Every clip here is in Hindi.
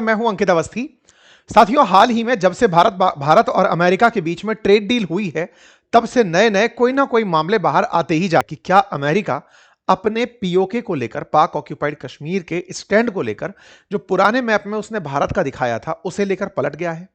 मैं हूं अंकित अवस्थी। साथियों, हाल ही में जब से भारत और अमेरिका के बीच में ट्रेड डील हुई है, तब से नए नए कोई ना कोई मामले बाहर आते ही जा कि क्या अमेरिका अपने पीओके को लेकर, पाक ऑक्यूपाइड कश्मीर के स्टैंड को लेकर, जो पुराने मैप में उसने भारत का दिखाया था, उसे लेकर पलट गया है।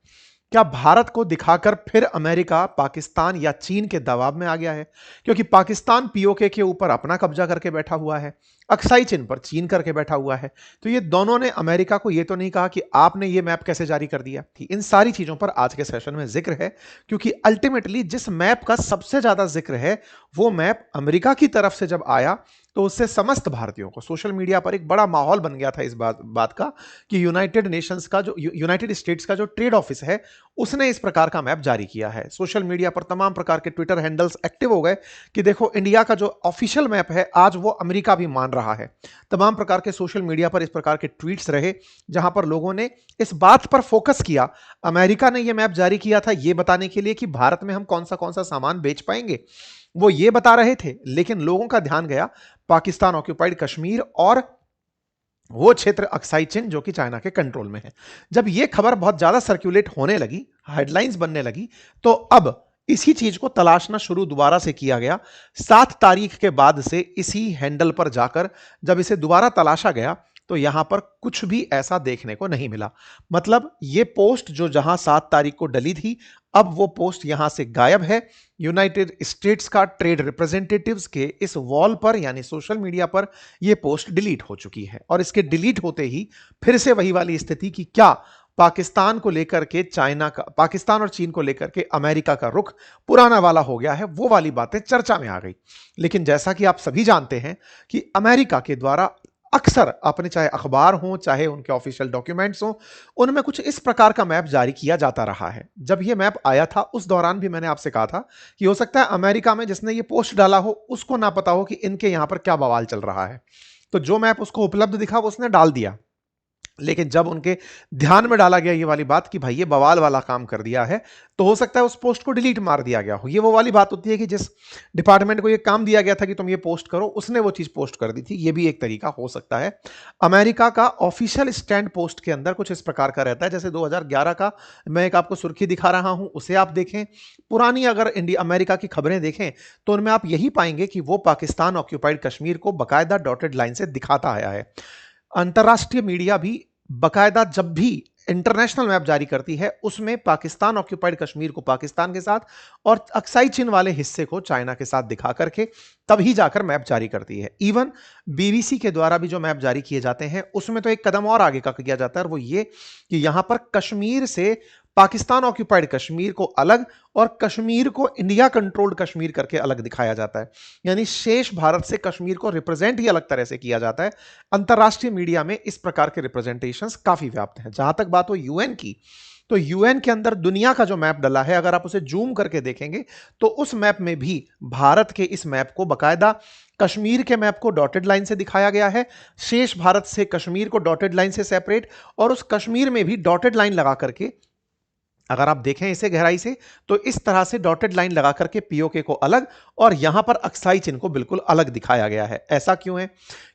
क्या भारत को दिखाकर फिर अमेरिका पाकिस्तान या चीन के दबाव में आ गया है? क्योंकि पाकिस्तान पीओके के ऊपर अपना कब्जा करके बैठा हुआ है, अक्साई चिन्ह पर चीन करके बैठा हुआ है। तो ये दोनों ने अमेरिका को ये तो नहीं कहा कि आपने ये मैप कैसे जारी कर दिया थी। इन सारी चीजों पर आज के सेशन में जिक्र है, क्योंकि अल्टीमेटली जिस मैप का सबसे ज्यादा जिक्र है, वो मैप अमेरिका की तरफ से जब आया तो उससे समस्त भारतीयों को सोशल मीडिया पर एक बड़ा माहौल बन गया था इस बात का कि यूनाइटेड स्टेट्स का जो ट्रेड ऑफिस है, उसने इस प्रकार का मैप जारी किया है। सोशल मीडिया पर तमाम प्रकार के ट्विटर हैंडल्स एक्टिव हो गए कि देखो, इंडिया का जो ऑफिशियल मैप है आज वो अमेरिका भी मान रहा है। तमाम प्रकार के सोशल मीडिया पर इस प्रकार के ट्वीट्स रहे, जहां पर लोगों ने इस बात पर फोकस किया, अमेरिका ने यह मैप जारी किया था यह बताने के लिए कि भारत में हम कौन सा सामान बेच पाएंगे, वो ये बता रहे थे। लेकिन लोगों का ध्यान गया पाकिस्तान ऑक्यूपाइड कश्मीर और वो क्षेत्र अक्साई चिन जो कि चाइना के कंट्रोल में है। जब ये खबर बहुत ज्यादा सर्कुलेट होने लगी, हेडलाइंस बनने लगी, तो अब इसी चीज को तलाशना शुरू दोबारा से किया गया। 7 तारीख के बाद से इसी हैंडल पर जाकर जब इसे दोबारा तलाशा गया, तो यहां पर कुछ भी ऐसा देखने को नहीं मिला। मतलब ये पोस्ट जो जहां 7 तारीख को डली थी, अब वो पोस्ट यहां से गायब है। यूनाइटेड स्टेट्स का ट्रेड रिप्रेजेंटेटिव्स के इस वॉल पर यानी सोशल मीडिया पर यह पोस्ट डिलीट हो चुकी है। और इसके डिलीट होते ही फिर से वही वाली स्थिति कि क्या पाकिस्तान को लेकर के पाकिस्तान और चीन को लेकर के अमेरिका का रुख पुराना वाला हो गया है, वो वाली बातें चर्चा में आ गई। लेकिन जैसा कि आप सभी जानते हैं कि अमेरिका के द्वारा अक्सर अपने चाहे अखबार हो चाहे उनके ऑफिशियल डॉक्यूमेंट्स हो, उनमें कुछ इस प्रकार का मैप जारी किया जाता रहा है। जब यह मैप आया था उस दौरान भी मैंने आपसे कहा था कि हो सकता है अमेरिका में जिसने ये पोस्ट डाला हो उसको ना पता हो कि इनके यहां पर क्या बवाल चल रहा है। तो जो मैप उसको उपलब्ध दिखा वो उसने डाल दिया। लेकिन जब उनके ध्यान में डाला गया ये वाली बात कि भाई ये बवाल वाला काम कर दिया है, तो हो सकता है उस पोस्ट को डिलीट मार दिया गया हो। ये वो वाली बात होती है कि जिस डिपार्टमेंट को ये काम दिया गया था कि तुम ये पोस्ट करो, उसने वो चीज पोस्ट कर दी थी। ये भी एक तरीका हो सकता है। अमेरिका का ऑफिशियल स्टैंड पोस्ट के अंदर कुछ इस प्रकार का रहता है, जैसे 2011 का मैं एक आपको सुर्खी दिखा रहा हूं, उसे आप देखें। पुरानी अगर इंडिया अमेरिका की खबरें देखें तो उनमें आप यही पाएंगे कि वो पाकिस्तान ऑक्यूपाइड कश्मीर को बकायदा डॉटेड लाइन से दिखाता आया है। अंतरराष्ट्रीय मीडिया भी बकायदा जब भी इंटरनेशनल मैप जारी करती है, उसमें पाकिस्तान ऑक्यूपाइड कश्मीर को पाकिस्तान के साथ और अक्साई चिन वाले हिस्से को चाइना के साथ दिखा करके तभी जाकर मैप जारी करती है। इवन बीबीसी के द्वारा भी जो मैप जारी किए जाते हैं उसमें तो एक कदम और आगे का किया जाता है, और वो ये कि यहां पर कश्मीर से पाकिस्तान ऑक्यूपाइड कश्मीर को अलग और कश्मीर को इंडिया कंट्रोल्ड कश्मीर करके अलग दिखाया जाता है। यानी शेष भारत से कश्मीर को रिप्रेजेंट ही अलग तरह से किया जाता है। अंतरराष्ट्रीय मीडिया में इस प्रकार के रिप्रेजेंटेशंस काफी व्याप्त हैं। जहां तक बात हो यूएन की, तो यूएन के अंदर दुनिया का जो मैप डला है, अगर आप उसे जूम करके देखेंगे तो उस मैप में भी भारत के इस मैप को बकायदा कश्मीर के मैप को डॉटेड लाइन से दिखाया गया है, शेष भारत से कश्मीर को डॉटेड लाइन से सेपरेट, और उस कश्मीर में भी डॉटेड लाइन लगा करके अगर आप देखें इसे गहराई से तो इस तरह से डॉटेड लाइन लगा करके पीओके को अलग और यहां पर अक्साई चिन्ह को बिल्कुल अलग दिखाया गया है। ऐसा क्यों है?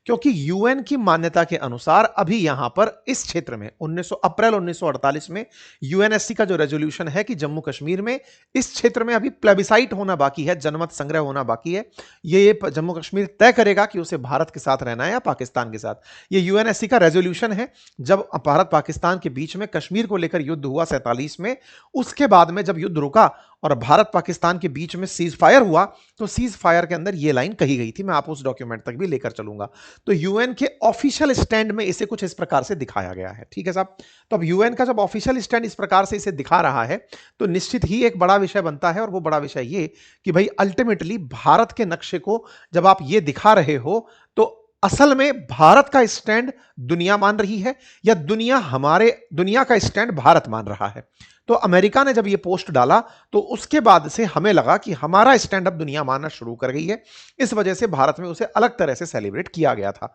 क्योंकि यूएन की मान्यता के अनुसार अभी यहां पर इस क्षेत्र में अप्रैल 1948 में यूएनएससी का जो रेजोल्यूशन है कि जम्मू कश्मीर में इस क्षेत्र में अभी प्लेबिसाइट होना बाकी है, जनमत संग्रह होना बाकी है। ये जम्मू कश्मीर तय करेगा कि उसे भारत के साथ रहना है या पाकिस्तान के साथ। ये यूएनएससी का रेजोल्यूशन है। जब भारत पाकिस्तान के बीच में कश्मीर को लेकर युद्ध हुआ 47 में, उसके बाद में जब युद्ध रुका और भारत पाकिस्तान के बीच में सीज फायर हुआ, तो सीज फायर के अंदर यह लाइन कही गई थी। मैं आपको उस डॉक्यूमेंट तक भी लेकर चलूंगा। तो यूएन के ऑफिशियल स्टैंड में इसे कुछ इस प्रकार से दिखाया गया है। ठीक है साहब। तो अब यूएन का जब ऑफिशियल स्टैंड इस प्रकार से इसे दिखा रहा है, तो निश्चित ही एक बड़ा विषय बनता है, और वो बड़ा विषय ये कि भाई अल्टीमेटली भारत के नक्शे को जब आप ये दिखा रहे हो, तो असल में भारत का स्टैंड दुनिया मान रही है या दुनिया का स्टैंड भारत मान रहा है? तो अमेरिका ने जब ये पोस्ट डाला तो उसके बाद से हमें लगा कि हमारा स्टैंड अप दुनिया मानना शुरू कर गई है। इस वजह से भारत में उसे अलग तरह से सेलिब्रेट किया गया था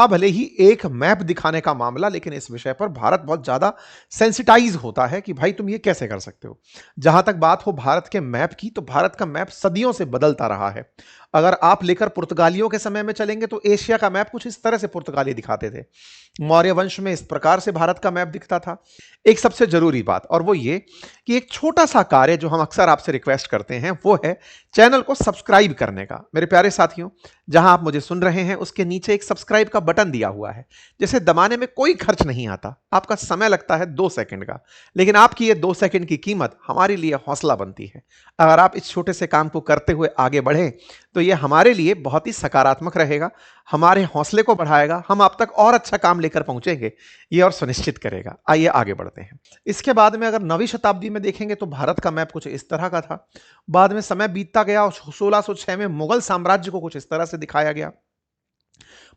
भले ही एक मैप दिखाने का मामला, लेकिन इस विषय पर भारत बहुत ज्यादा सेंसिटाइज होता है कि भाई तुम ये कैसे कर सकते हो। जहां तक बात हो भारत के मैप की, तो भारत का मैप सदियों से बदलता रहा है। अगर आप लेकर पुर्तगालियों के समय में चलेंगे तो एशिया का मैप कुछ इस तरह से पुर्तगाली दिखाते थे। मौर्य वंश में इस प्रकार से भारत का मैप दिखता था। एक सबसे जरूरी बात और वो ये कि एक छोटा सा कार्य जो हम अक्सर आपसे रिक्वेस्ट करते हैं वो है चैनल को सब्सक्राइब करने का। मेरे प्यारे साथियों, जहां आप मुझे सुन रहे हैं उसके नीचे एक सब्सक्राइब का बटन दिया हुआ है, जिसे दबाने में कोई खर्च नहीं आता। आपका समय लगता है 2 सेकंड का, लेकिन आपकी ये 2 सेकंड की कीमत हमारे लिए हौसला बनती है। अगर आप इस छोटे से काम को करते हुए आगे बढ़े तो ये हमारे लिए बहुत ही सकारात्मक रहेगा, हमारे हौसले को बढ़ाएगा, हम आप तक और अच्छा काम लेकर पहुंचेंगे ये और सुनिश्चित करेगा। आइए आगे बढ़ते हैं। इसके बाद में अगर 9वीं शताब्दी में देखेंगे तो भारत का मैप कुछ इस तरह का था। बाद में समय बीतता गया और 1606 में मुगल साम्राज्य को कुछ इस तरह से दिखाया गया।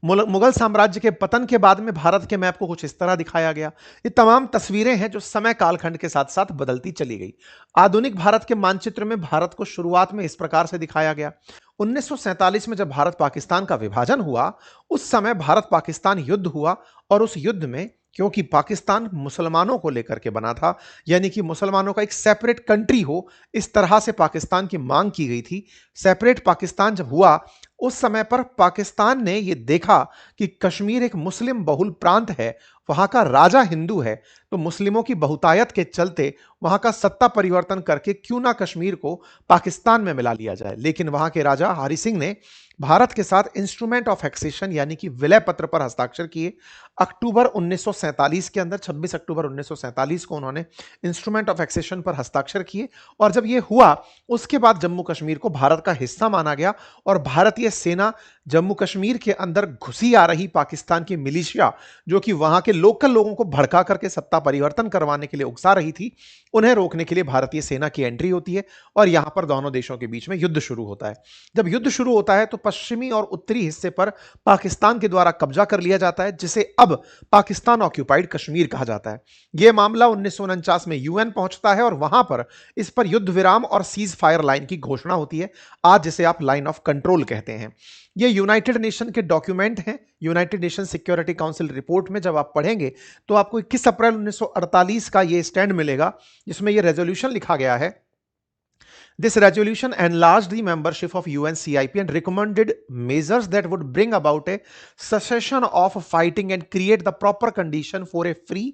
मुगल साम्राज्य के पतन के बाद में भारत के मैप को कुछ इस तरह दिखाया गया। ये तमाम तस्वीरें हैं जो समय कालखंड के साथ साथ बदलती चली गई। आधुनिक भारत के मानचित्र में भारत को शुरुआत में इस प्रकार से दिखाया गया। 1947 में जब भारत पाकिस्तान का विभाजन हुआ, उस समय भारत पाकिस्तान युद्ध हुआ और उस युद्ध में क्योंकि पाकिस्तान मुसलमानों को लेकर के बना था, यानी कि मुसलमानों का एक सेपरेट कंट्री हो, इस तरह से पाकिस्तान की मांग की गई थी। सेपरेट पाकिस्तान जब हुआ उस समय पर पाकिस्तान ने यह देखा कि कश्मीर एक मुस्लिम बहुल प्रांत है, वहां का राजा हिंदू है, तो मुस्लिमों की बहुतायत के चलते वहां का सत्ता परिवर्तन करके क्यों ना कश्मीर को पाकिस्तान में मिला लिया जाए। लेकिन वहां के राजा हरि सिंह ने भारत के साथ इंस्ट्रूमेंट ऑफ एक्सेशन यानी कि विलय पत्र पर हस्ताक्षर किए। अक्टूबर 1947 के अंदर 26 अक्टूबर 1947 को उन्होंने इंस्ट्रूमेंट ऑफ एक्सेशन पर हस्ताक्षर किए और जब यह हुआ उसके बाद जम्मू कश्मीर को भारत का हिस्सा माना गया और भारतीय सेना जम्मू कश्मीर के अंदर घुसी आ रही पाकिस्तान की मिलिशिया जो कि वहां के लोकल लोगों को भड़का करके सत्ता परिवर्तन करवाने के लिए उकसा रही थी, उन्हें रोकने के लिए भारतीय सेना की एंट्री होती है और यहां पर दोनों देशों के बीच में युद्ध शुरू होता है। जब युद्ध शुरू होता है तो पश्चिमी और उत्तरी हिस्से पर पाकिस्तान के द्वारा कब्जा कर लिया जाता है, जिसे अब पाकिस्तान ऑक्यूपाइड कश्मीर कहा जाता है। यह मामला 1949 में यूएन पहुंचता है और वहां पर इस पर युद्ध विराम और सीज फायर लाइन की घोषणा होती है, आज जिसे आप लाइन ऑफ कंट्रोल कहते हैं। ये यूनाइटेड नेशन के डॉक्यूमेंट हैं। United nation security council report में जब आप पढ़ेंगे तो आपको 21 अप्रैल 1948 का ये स्टैंड मिलेगा, जिसमें ये रेजोल्यूशन लिखा गया है। This resolution enlarged the membership of UNCIP and recommended measures that would bring about a cessation of fighting and create the proper condition for a free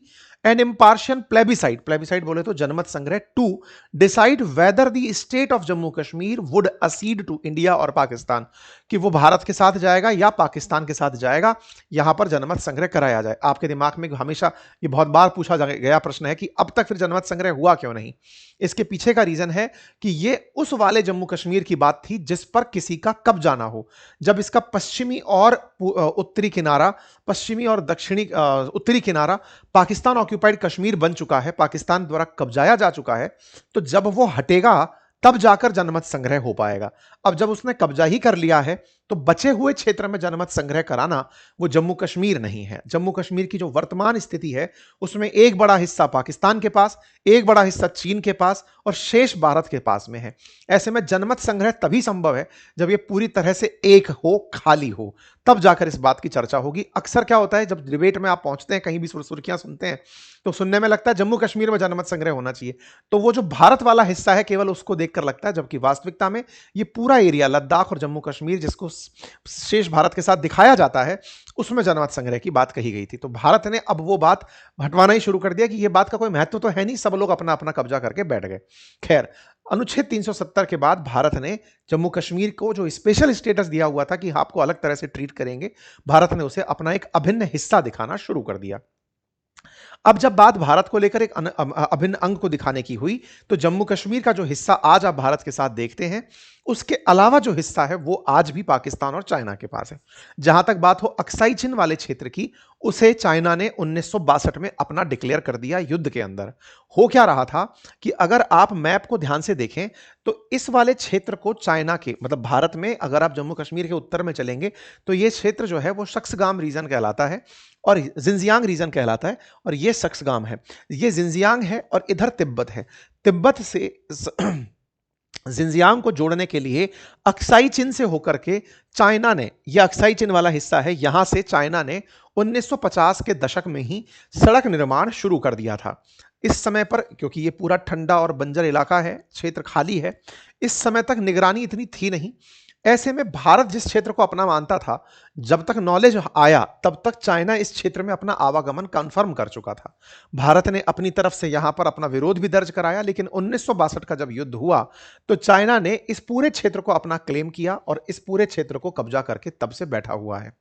and impartial plebiscite, plebiscite बोले तो जनमत संग्रह, to decide whether the state of Jammu Kashmir would accede to India और पाकिस्तान, कि वो भारत के साथ जाएगा या पाकिस्तान के साथ जाएगा। यहां पर जनमत संग्रह कराया जाए। आपके दिमाग में हमेशा ये बहुत बार पूछा गया प्रश्न है कि अब तक फिर जनमत संग्रह हुआ क्यों नहीं। इसके पीछे का रीजन है कि ये उस वाले जम्मू कश्मीर की बात थी जिस पर किसी का कब्जा ना हो। जब इसका पश्चिमी और उत्तरी किनारा, पश्चिमी और दक्षिणी उत्तरी किनारा पाकिस्तान ऑक्यूपाइड कश्मीर बन चुका है, पाकिस्तान द्वारा कब्जाया जा चुका है, तो जब वो हटेगा तब जाकर जनमत संग्रह हो पाएगा। अब जब उसने कब्जा ही कर लिया है तो बचे हुए क्षेत्र में जनमत संग्रह कराना वो जम्मू कश्मीर नहीं है। जम्मू कश्मीर की जो वर्तमान स्थिति है उसमें एक बड़ा हिस्सा पाकिस्तान के पास, एक बड़ा हिस्सा चीन के पास और शेष भारत के पास में है। ऐसे में जनमत संग्रह तभी संभव है जब ये पूरी तरह से एक हो, खाली हो, तब जाकर इस बात की चर्चा होगी। अक्सर क्या होता है जब डिबेट में आप पहुंचते हैं, कहीं भी सुर्खियां सुनते हैं तो सुनने में लगता है जम्मू कश्मीर में जनमत संग्रह होना चाहिए, तो वो जो भारत वाला हिस्सा है केवल उसको देखकर लगता है, जबकि वास्तविकता में ये पूरा एरिया लद्दाख और जम्मू कश्मीर जिसको शेष भारत के साथ दिखाया जाता है उसमें जनमत संग्रह की बात कही गई थी। तो भारत ने अब वो बात हटवाना ही शुरू कर दिया कि ये बात का कोई महत्व तो है नहीं, सब लोग अपना अपना कब्जा करके बैठ गए। खैर, अनुच्छेद 370 के बाद भारत ने जम्मू कश्मीर को जो स्पेशल स्टेटस दिया हुआ था कि आपको अलग तरह से ट्रीट करेंगे, भारत ने उसे अपना एक अभिन्न हिस्सा दिखाना शुरू कर दिया। अब जब बात भारत को लेकर एक अभिन्न अंग को दिखाने की हुई तो जम्मू कश्मीर का जो हिस्सा आज आप भारत के साथ देखते हैं उसके अलावा जो हिस्सा है वो आज भी पाकिस्तान और चाइना के पास है। जहां तक बात हो अक्साई चिन वाले क्षेत्र की, उसे चाइना ने 1962 में अपना डिक्लेयर कर दिया युद्ध के अंदर। हो क्या रहा था कि अगर आप मैप को ध्यान से देखें तो इस वाले क्षेत्र को चाइना के मतलब भारत में अगर आप जम्मू कश्मीर के उत्तर में चलेंगे तो ये क्षेत्र जो है वो शक्सगाम रीजन कहलाता है और जिंजियांग रीजन कहलाता है और ये शक्सगाम है, ये जिंजियांग है और इधर तिब्बत है। तिब्बत से जिंजियांग को जोड़ने के लिए अक्साई चिन से होकर के चाइना ने, यह अक्साई चिन वाला हिस्सा है, यहां से चाइना ने 1950 के दशक में ही सड़क निर्माण शुरू कर दिया था। इस समय पर क्योंकि ये पूरा ठंडा और बंजर इलाका है, क्षेत्र खाली है, इस समय तक निगरानी इतनी थी नहीं। ऐसे में भारत जिस क्षेत्र को अपना मानता था, जब तक नॉलेज आया तब तक चाइना इस क्षेत्र में अपना आवागमन कंफर्म कर चुका था। भारत ने अपनी तरफ से यहां पर अपना विरोध भी दर्ज कराया, लेकिन 1962 का जब युद्ध हुआ तो चाइना ने इस पूरे क्षेत्र को अपना क्लेम किया और इस पूरे क्षेत्र को कब्जा करके तब से बैठा हुआ है।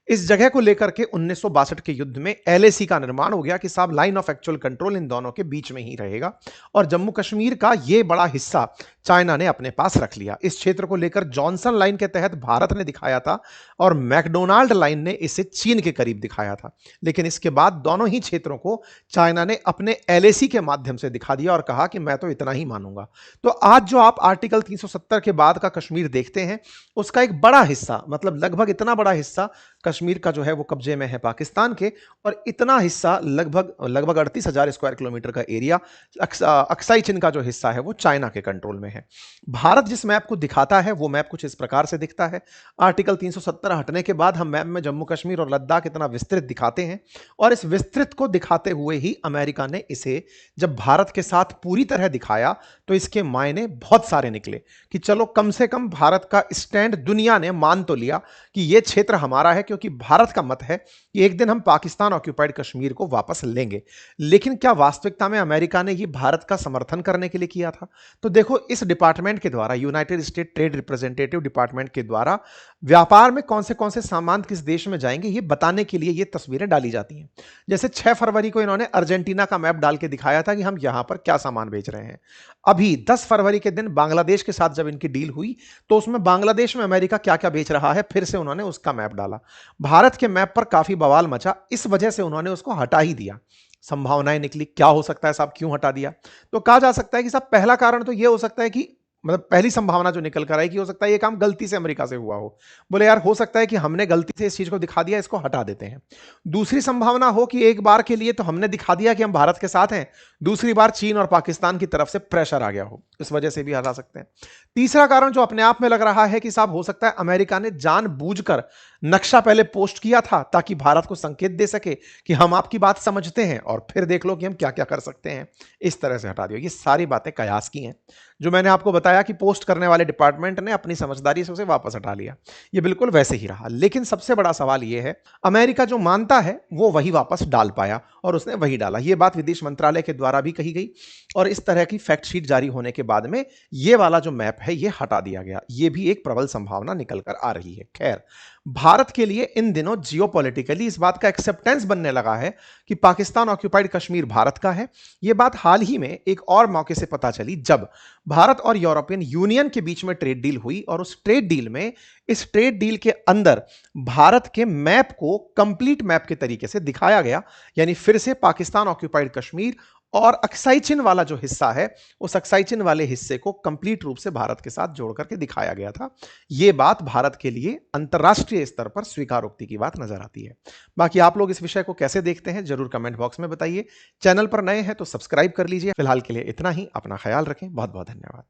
इस जगह को लेकर के 1962 के युद्ध में एलएसी का निर्माण हो गया कि साहब लाइन ऑफ एक्चुअल कंट्रोल इन दोनों के बीच में ही रहेगा और जम्मू कश्मीर का यह बड़ा हिस्सा चाइना ने अपने पास रख लिया। इस क्षेत्र को लेकर जॉनसन लाइन के तहत भारत ने दिखाया था और मैकडोनाल्ड लाइन ने इसे चीन के करीब दिखाया था, लेकिन इसके बाद दोनों ही क्षेत्रों को चाइना ने अपने एलएसी के माध्यम से दिखा दिया और कहा कि मैं तो इतना ही मानूंगा। तो आज जो आप आर्टिकल 370 के बाद का कश्मीर देखते हैं उसका एक बड़ा हिस्सा, मतलब लगभग इतना बड़ा हिस्सा कश्मीर का जो है वो कब्जे में है पाकिस्तान के, और इतना हिस्सा लगभग 38,000 स्क्वायर किलोमीटर का एरिया अक्साई चिन का जो हिस्सा है वो चाइना के कंट्रोल में है। भारत जिस मैप को दिखाता है वो मैप कुछ इस प्रकार से दिखता है। आर्टिकल 370 हटने के बाद हम मैप में जम्मू कश्मीर और लद्दाख इतना विस्तृत दिखाते हैं और इस विस्तृत को दिखाते हुए ही अमेरिका ने इसे जब भारत के साथ पूरी तरह दिखाया तो इसके मायने बहुत सारे निकले कि चलो कम से कम भारत का स्टैंड दुनिया ने मान तो लिया कि यह क्षेत्र हमारा है, क्योंकि भारत का मत है कि एक दिन हम पाकिस्तान ऑक्यूपाइड कश्मीर को वापस लेंगे। लेकिन क्या वास्तविकता में अमेरिका ने यह भारत का समर्थन करने के लिए किया था? तो देखो, इस डिपार्टमेंट के द्वारा, United state trade representative department के द्वारा व्यापार में कौन से सामान किस देश में जाएंगे ये बताने के लिए ये तस्वीरें डाली जाती हैं। जैसे 6 फरवरी को इन्होंने अर्जेंटीना का मैप डाल के दिखाया था कि हम यहां पर क्या सामान बेच रहे हैं। अभी 10 फरवरी के दिन बांग्लादेश के साथ जब इनकी डील हुई तो उसमें बांग्लादेश में अमेरिका क्या क्या बेच रहा है फिर से उन्होंने उसका मैप डाला। भारत के मैप पर काफी बवाल मचा, इस वजह से उन्होंने उसको हटा ही दिया। संभावनाएं निकली, क्या हो सकता है साहब, क्यों हटा दिया? तो कहा जा सकता है कि साहब पहला कारण तो यह हो सकता है कि मतलब पहली संभावना जो निकल कर आई कि हो सकता है ये काम गलती से अमेरिका से हुआ हो। बोले यार हो सकता है कि हमने गलती से इस चीज को दिखा दिया, इसको हटा देते हैं। दूसरी संभावना हो कि एक बार के लिए तो हमने दिखा दिया कि हम भारत के साथ हैं, दूसरी बार चीन और पाकिस्तान की तरफ से प्रेशर आ गया हो, इस वजह से भी हटा सकते हैं। तीसरा कारण जो अपने आप में लग रहा है कि साहब हो सकता है अमेरिका ने जानबूझकर नक्शा पहले पोस्ट किया था ताकि भारत को संकेत दे सके कि हम आपकी बात समझते हैं और फिर देख लो कि हम क्या क्या कर सकते हैं, इस तरह से हटा दिया। ये सारी बातें कयास की हैं। जो मैंने आपको बताया कि पोस्ट करने वाले डिपार्टमेंट ने अपनी समझदारी से उसे वापस हटा लिया, ये बिल्कुल वैसे ही रहा। लेकिन सबसे बड़ा सवाल ये है, अमेरिका जो मानता है वो वही वापस डाल पाया और उसने वही डाला। ये बात विदेश मंत्रालय के द्वारा भी कही गई और इस तरह की फैक्ट शीट जारी होने के बाद में ये वाला जो मैप है ये हटा दिया गया। ये भी एक प्रबल संभावना निकल कर आ रही है। खैर, भारत के लिए इन दिनों जियोपॉलिटिकली इस बात का एक्सेप्टेंस बनने लगा है कि पाकिस्तान ऑक्यूपाइड कश्मीर भारत का है। यह बात हाल ही में एक और मौके से पता चली जब भारत और यूरोपियन यूनियन के बीच में ट्रेड डील हुई और उस ट्रेड डील में, इस ट्रेड डील के अंदर भारत के मैप को कंप्लीट मैप के तरीके से दिखाया गया, यानी फिर से पाकिस्तान ऑक्यूपाइड कश्मीर और अक्साई चिन वाला जो हिस्सा है उस अक्साई चिन वाले हिस्से को कंप्लीट रूप से भारत के साथ जोड़ करके दिखाया गया था। यह बात भारत के लिए अंतर्राष्ट्रीय स्तर पर स्वीकारोक्ति की बात नजर आती है। बाकी आप लोग इस विषय को कैसे देखते हैं जरूर कमेंट बॉक्स में बताइए। चैनल पर नए हैं तो सब्सक्राइब कर लीजिए। फिलहाल के लिए इतना ही। अपना ख्याल रखें। बहुत बहुत धन्यवाद।